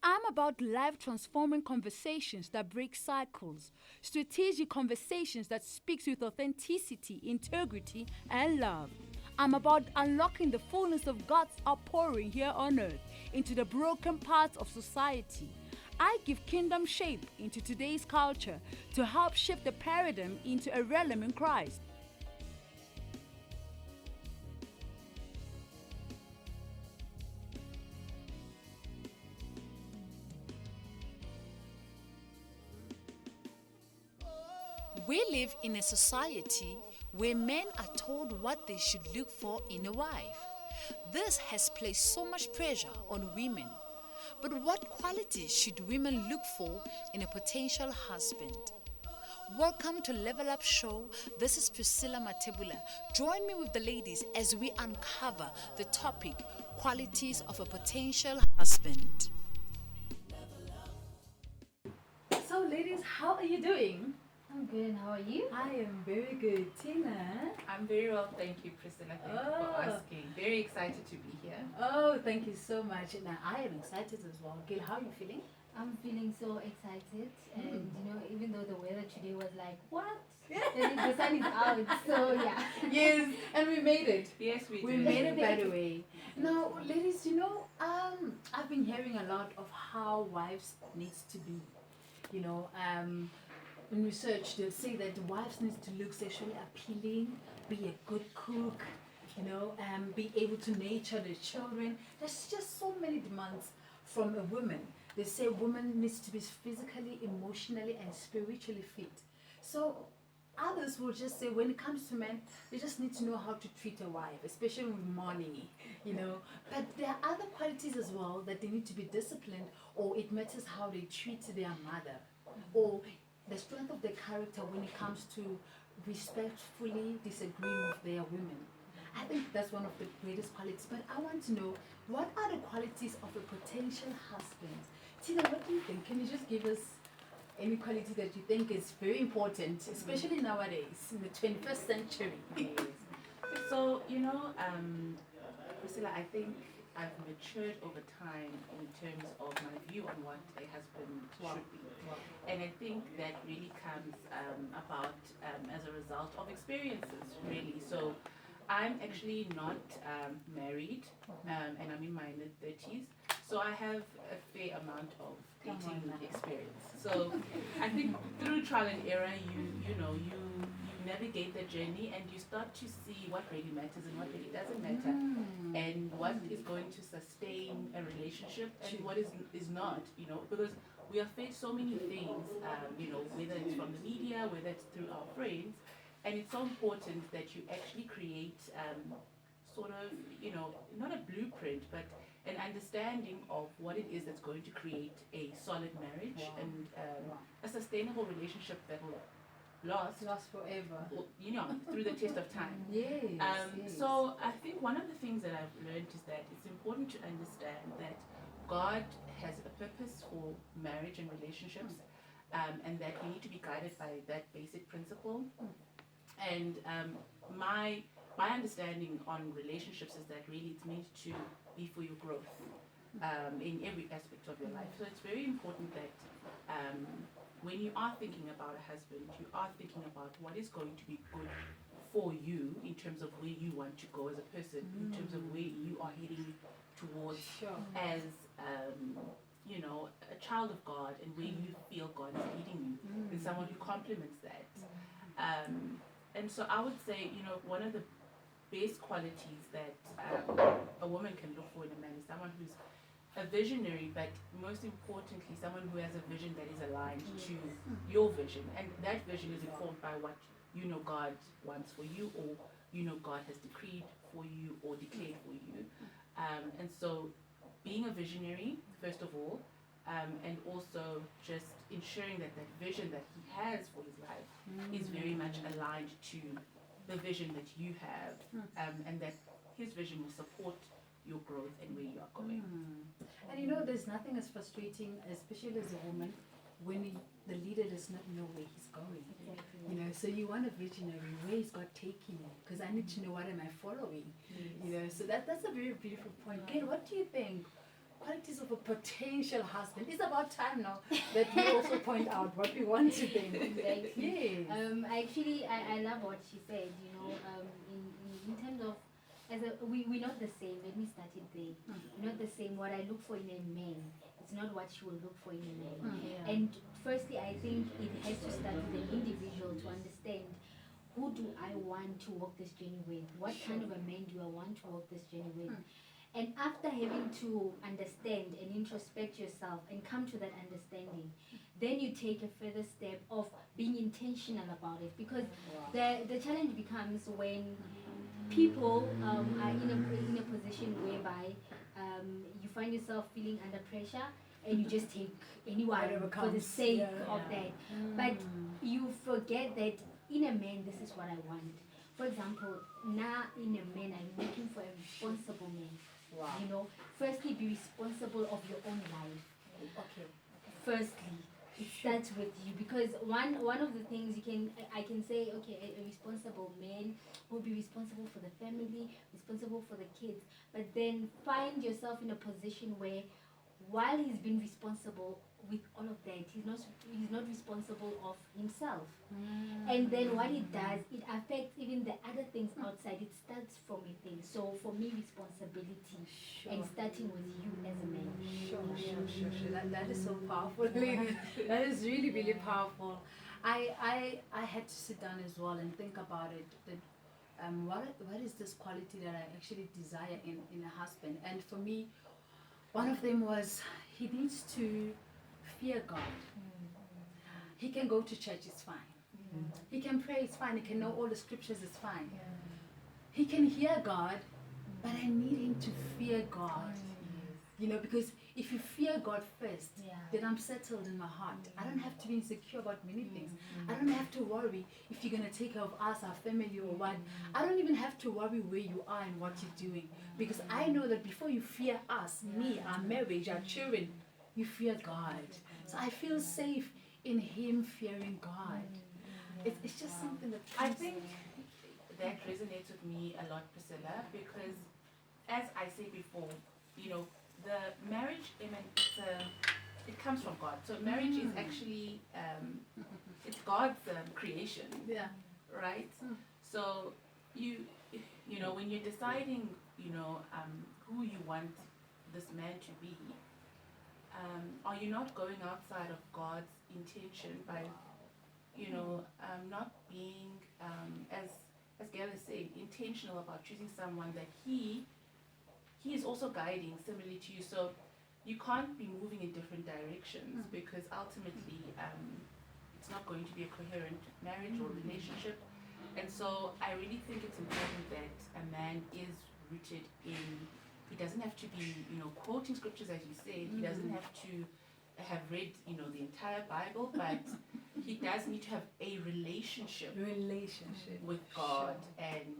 I'm about life transforming conversations that break cycles, strategic conversations that speaks with authenticity, integrity, and love. I'm about unlocking the fullness of God's outpouring here on earth into the broken parts of society. I give kingdom shape into today's culture to help shift the paradigm into a realm in Christ. We live in a society where men are told what they should look for in a wife. This has placed so much pressure on women. But what qualities should women look for in a potential husband? Welcome to Level Up Show. This is Priscilla Mathebula. Join me with the ladies as we uncover the topic, qualities of a potential husband. So ladies, how are you doing? I'm good, and how are you? I am very good. Tina? I'm very well, thank you, Priscilla. Thank you for asking. Very excited to be here. Oh, thank you so much. Now, I am excited as well. Gail, how are you feeling? I'm feeling so excited, and even though the weather today was like, what? The sun is out, so yeah. Yes, and we made it. Yes, we We did. made it, by the way. Now, ladies, I've been hearing a lot of how wives needs to be. In research, they'll say that the wives needs to look sexually appealing, be a good cook, be able to nurture the children. There's just so many demands from a woman. They say a woman needs to be physically, emotionally, and spiritually fit. So others will just say when it comes to men, they just need to know how to treat a wife, especially with money, But there are other qualities as well that they need to be disciplined, or it matters how they treat their mother, or the strength of their character when it comes to respectfully disagreeing with their women. I think that's one of the greatest qualities. But I want to know, what are the qualities of a potential husband? Tina, what do you think? Can you just give us any quality that you think is very important, especially nowadays, in the 21st century? So, Priscilla, I think I've matured over time in terms of my view on what a husband should be. And I think that really comes about as a result of experiences, really. So I'm actually not married, and I'm in my mid-30s. So I have a fair amount of dating experience. So I think through trial and error, you navigate the journey and you start to see what really matters and what really doesn't matter, and what is going to sustain a relationship and what is not, because we are fed so many things, whether it's from the media, whether it's through our friends, and it's so important that you actually create sort of, not a blueprint, but an understanding of what it is that's going to create a solid marriage and a sustainable relationship that will last forever. Through the test of time. Yes, So I think one of the things that I've learned is that it's important to understand that God has a purpose for marriage and relationships, and that we need to be guided by that basic principle. And my understanding on relationships is that really it's meant to be for your growth in every aspect of your life. So it's very important that when you are thinking about a husband, you are thinking about what is going to be good for you in terms of where you want to go as a person, in terms of where you are heading towards as a child of God, and where you feel God is leading you, and someone who complements that. And so I would say, one of the base qualities that a woman can look for in a man is someone who's a visionary, but most importantly, someone who has a vision that is aligned to your vision, and that vision is informed by what God wants for you, or God has decreed for you or declared for you. And so being a visionary, first of all, and also just ensuring that that vision that he has for his life is very much aligned to the vision that you have, and that his vision will support your growth and where you are going. And there's nothing as frustrating, especially as a woman, when the leader does not know where he's going. So you want a visionary, where is God taking you? Because I need to know, what am I following? So that's a very beautiful point. Gail, what do you think? qualities of a potential husband. It's about time now that we also point out what we want to be. Exactly. Yes. I love what she said. In terms of we're not the same. Let me start it there. We're not the same. What I look for in a man, it's not what she will look for in a man. Yeah. And firstly, I think it has to start with an individual to understand, who do I want to walk this journey with? What kind of a man do I want to walk this journey with? And after having to understand and introspect yourself and come to that understanding, then you take a further step of being intentional about it. Because the challenge becomes when people are in a position whereby you find yourself feeling under pressure, and you just take anyone for the sake of that. But you forget that in a man, this is what I want. For example, now in a man, I'm looking for a responsible man. Wow. Firstly, be responsible of your own life. Okay. Firstly, it starts with you, because one of the things I can say, okay, a responsible man will be responsible for the family, responsible for the kids, but then find yourself in a position where, while he's been responsible with all of that, he's not responsible of himself. And then what it does, it affects even the other things outside. It starts from within. So for me, responsibility, and starting with you as a man. Sure. That is so powerful. That is really, really powerful. I had to sit down as well and think about it. That what is this quality that I actually desire in a husband? And for me, one of them was, he needs to fear God. He can go to church, it's fine. He can pray, it's fine. He can know all the scriptures, it's fine. He can hear God, but I need him to fear God. Because if you fear God first, then I'm settled in my heart. I don't have to be insecure about many things. I don't have to worry if you're going to take care of us, our family, or what. I don't even have to worry where you are and what you're doing. Because I know that before you fear us, me, our marriage, our children, you fear God. So I feel safe in him fearing God. It's just something that I think that resonates with me a lot, Priscilla, because as I said before, the marriage, it comes from God. So marriage is actually, it's God's creation, right? So when you're deciding, who you want this man to be, are you not going outside of God's intention by, not being, as Gail is saying, intentional about choosing someone that he is also guiding similarly to you. So you can't be moving in different directions, because ultimately it's not going to be a coherent marriage or relationship. And so I really think it's important that a man is rooted in, he doesn't have to be, quoting scriptures as you said, he doesn't have to have read, the entire Bible, but he does need to have a relationship with God, and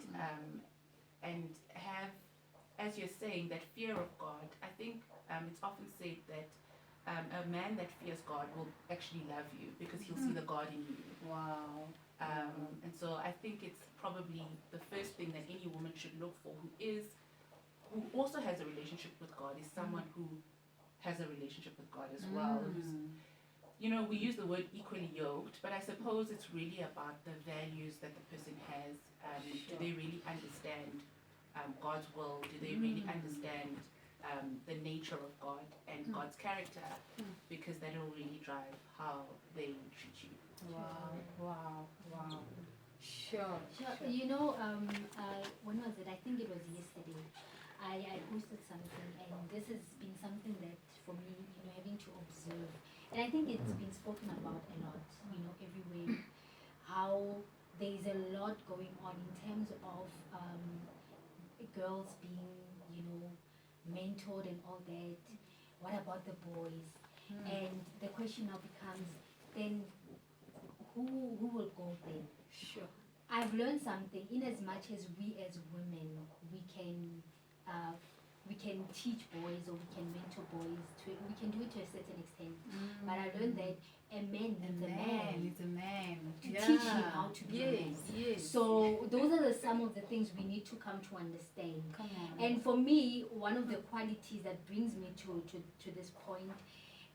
have, as you're saying, that fear of God. I think it's often said that a man that fears God will actually love you, because he'll see the God in you. Wow. And so I think it's probably the first thing that any woman should look for, who also has a relationship with God, is someone who has a relationship with God as well. Who's, we use the word equally yoked, but I suppose it's really about the values that the person has. Do they really understand God's will? Do they really understand the nature of God and God's character? Because that will really drive how they treat you. Wow. Sure. When was it? I think it was yesterday. I posted something, and this has been something that, for me, having to observe, and I think it's been spoken about a lot, everywhere, how there is a lot going on in terms of girls being, mentored and all that. What about the boys? And the question now becomes, then who will go then? Sure. I've learned something. In as much as we as women, we can teach boys, or we can mentor boys. We can do it to a certain extent. But I learned that a man needs a man It's a man. to teach him how to be a man. Yes. So those are some of the things we need to come to understand. Come on. And for me, one of the qualities that brings me to this point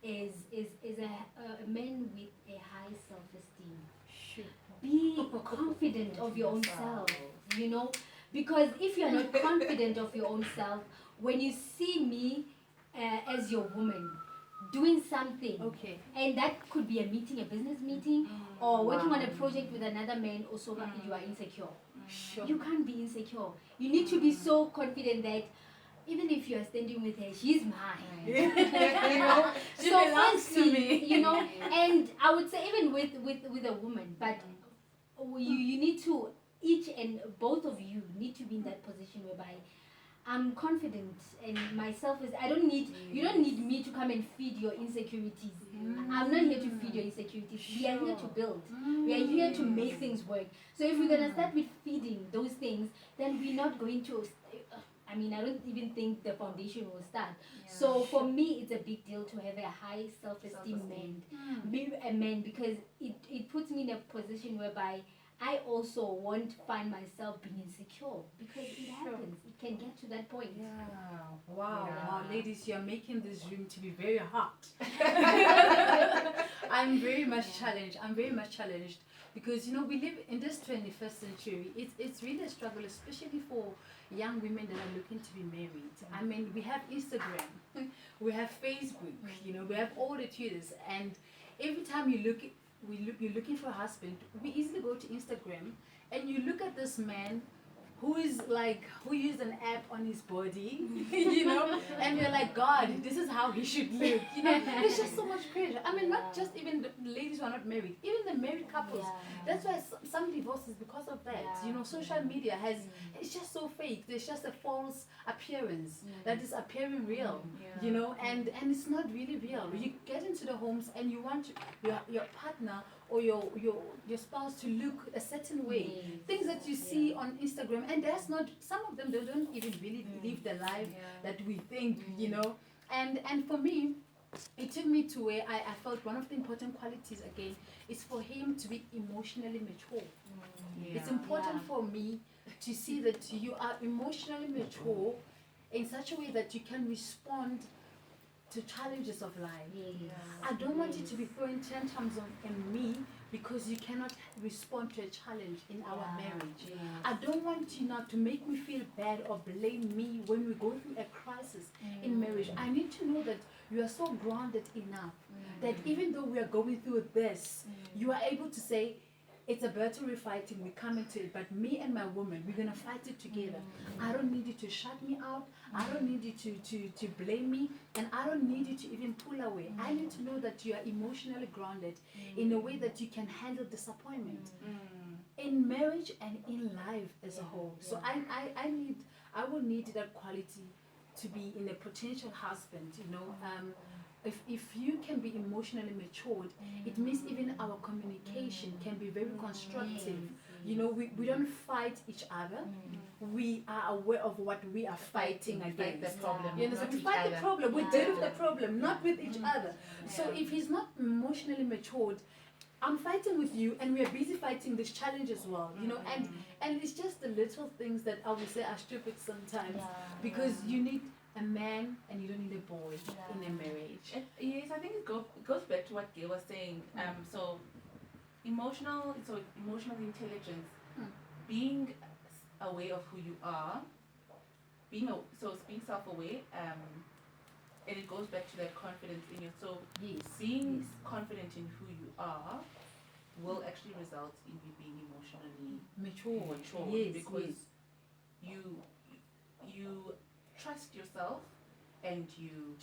is a man with a high self-esteem. Sure. Be confident of your own self, you know, because if you're not confident of your own self, when you see me as your woman doing something, Okay. and that could be a meeting, a business meeting, or working on a project with another man, also you are insecure. Sure. You can't be insecure. You need to be so confident that even if you are standing with her, she's mine. You know? She So belongs to firstly, me. you know, and I would say even with a woman, but you need to, each and both of you need to be in that position whereby I'm confident and myself is, you don't need me to come and feed your insecurities. I'm not here to feed your insecurities. We are here to build. We are here to make things work. So if we're going to start with feeding those things, then we're not going to, I don't even think the foundation will start. So for me, it's a big deal to have a high self-esteem man. Be a man, because it puts me in a position whereby I also won't find myself being insecure, because it happens. It can get to that point. Wow, ladies, you're making this room to be very hot. I'm very much challenged because, you know, we live in this 21st century. It's really a struggle, especially for young women that are looking to be married. I mean, we have Instagram, we have Facebook, you know, we have all the tutors, and every time you're looking for a husband, we easily go to Instagram and you look at this man who used an app on his body, you know, and you're like, God, this is how he should look, you know. There's just so much pressure. I mean, not just even the ladies who are not married, even the married couples. That's why some divorces because of that. You know, social media it's just so fake. There's just a false appearance that is appearing real, you know, and it's not really real. You get into the homes and you want your partner or your spouse to look a certain way. Things that you see on Instagram, and that's not, some of them, they don't even really live the life that we think, you know. And for me, it took me to where I felt one of the important qualities again is for him to be emotionally mature. It's important for me to see that you are emotionally mature in such a way that you can respond to challenges of life. I don't want you to be throwing tantrums on me because you cannot respond to a challenge in our marriage. I don't want you now to make me feel bad or blame me when we go through a crisis in marriage. I need to know that you are so grounded enough that even though we are going through this, you are able to say, it's a battle we're fighting, we come into it, but me and my woman, we're gonna fight it together. I don't need you to shut me out. I don't need you to blame me, and I don't need you to even pull away. I need to know that you are emotionally grounded in a way that you can handle disappointment in marriage and in life as a whole. So I will need that quality to be in a potential husband, you know. If you can be emotionally matured, it means even our communication can be very constructive. You know, we don't fight each other. We are aware of what we are fighting against. The problem. You understand? We fight the problem. We deal with the problem, not with each other. So if he's not emotionally matured, I'm fighting with you, and we are busy fighting this challenge as well. You know, and it's just the little things that I would say are stupid sometimes, because you need a man and you don't need a boy in a marriage. Yes, I think it goes back to what Gail was saying. So emotional intelligence, being aware of who you are, being self-aware, and it goes back to that confidence in you. So being confident in who you are will actually result in you being emotionally mature, because you trust yourself, and you'll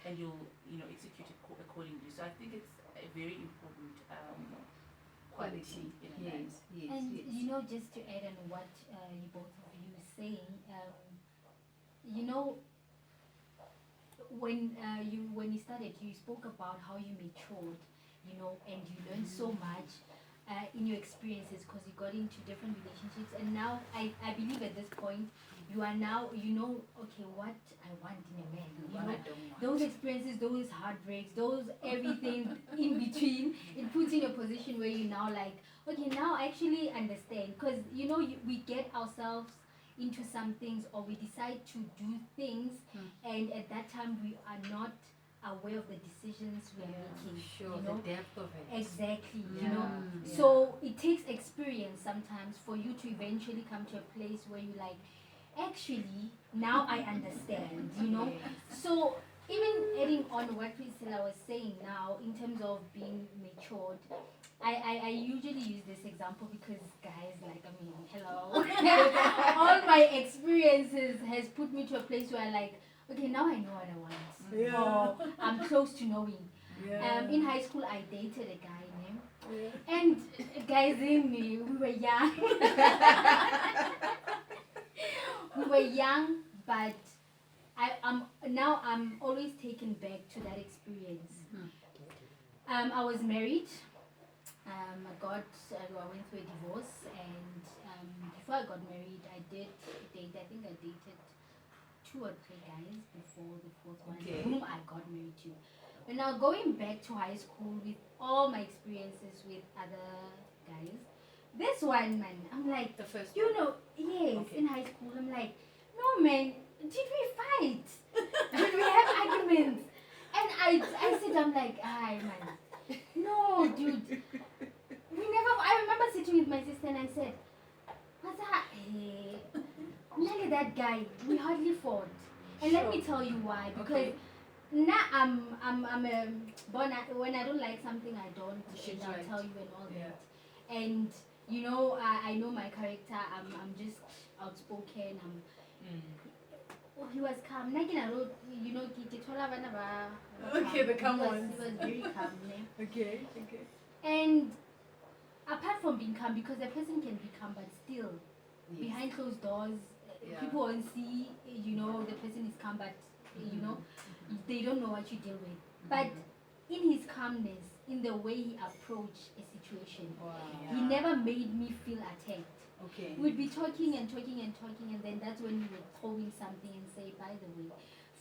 execute it accordingly. So I think it's a very important quality in a man. You know, just to add on what you both of you were saying, you know, when you started, you spoke about how you matured, you know, and you learned so much in your experiences, because you got into different relationships, and now I believe at this point you are now, you know, okay, what I want in a man, you know, those experiences, those heartbreaks, those everything in between, it puts you in a position where you now like, okay, now I actually understand. Because, you know, we get ourselves into some things, or we decide to do things, and at that time we are not aware of the decisions we are making. Sure, you know? the depth of it. Exactly, Yeah. you know. Yeah. So it takes experience sometimes for you to eventually come to a place where you like, actually, now I understand, you know. So even adding on what Priscilla was saying now in terms of being matured, I usually use this example because, guys, like, I mean, hello. All my experiences has put me to a place where I like, okay, now I know what I want. Yeah. Or I'm close to knowing. In high school, I dated a guy named, and guys in me, we were young. We were young, but I'm always taken back to that experience. I was married. I went through a divorce, and before I got married, I did date. I think I dated 2 or 3 guys before the 4th one, whom I got married to. But now going back to high school with all my experiences with other guys, this one, man, I'm like, The first you know, yes, in high school, I'm like, no, man, did we fight? Did we have arguments? And I said, I'm like, man, no, dude, we never. I remember sitting with my sister and I said, what's that? Hey, look at that guy. We hardly fought. And let me tell you why. Because now I'm born. When I don't like something, I don't. And I'll tell you and all that. And you know, I know my character. I'm just outspoken. Oh, he was calm. Like I wrote, you know, Okay, the calm ones. He was very calm. Okay. And apart from being calm, because a person can be calm, but still behind closed doors, people won't see. You know, the person is calm, but you know, they don't know what you deal with. But in his calmness, in the way he approached a situation, he never made me feel attacked. Okay. We'd be talking and then that's when we would throw in something and say, by the way.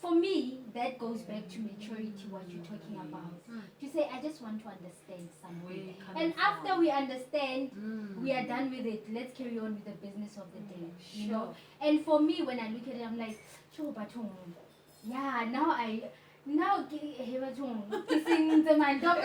For me, that goes back to maturity, what you're talking about. To say, I just want to understand something. And after we understand, we are done with it. Let's carry on with the business of the day. You know? And for me, when I look at it, I'm like, yeah, now kissing the my dog,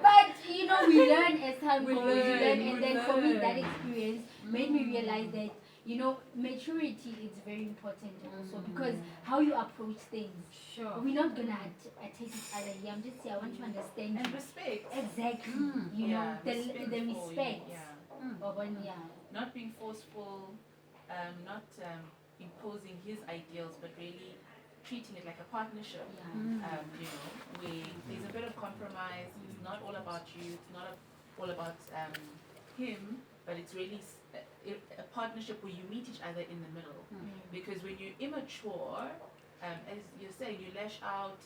but you know, we learn as time goes, and then for me, that experience made me realize that, you know, maturity is very important also, because how you approach things. We're not gonna attack each other here. I'm just here. I want to understand And you. respect. Exactly. You know, the respect. Not being forceful, not imposing his ideals, but really treating it like a partnership. You know, where there's a bit of compromise. It's not all about you. It's not all about him, but it's really a partnership where you meet each other in the middle. Because when you're immature, as you're saying, you lash out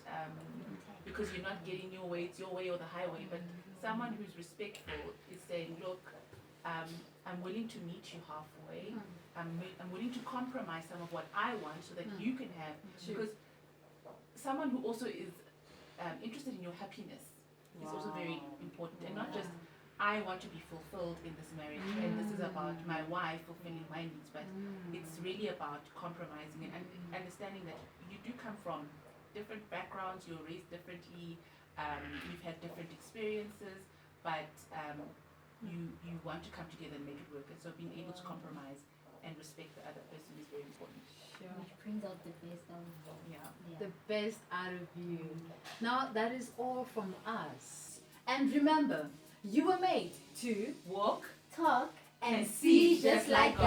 because you're not getting your way. It's your way or the highway. But someone who's respectful is saying, look, I'm willing to meet you halfway. I'm willing to compromise some of what I want so that you can have. Because someone who also is interested in your happiness is also very important, and not just I want to be fulfilled in this marriage and this is about my wife fulfilling my needs, but it's really about compromising and understanding that you do come from different backgrounds, you're raised differently, you've had different experiences, but you want to come together and make it work. And so being able to compromise and respect the other person is very important. Which brings out the best out of you. The best out of you. Now that is all from us. And remember, you were made to Walk Talk and see just like God.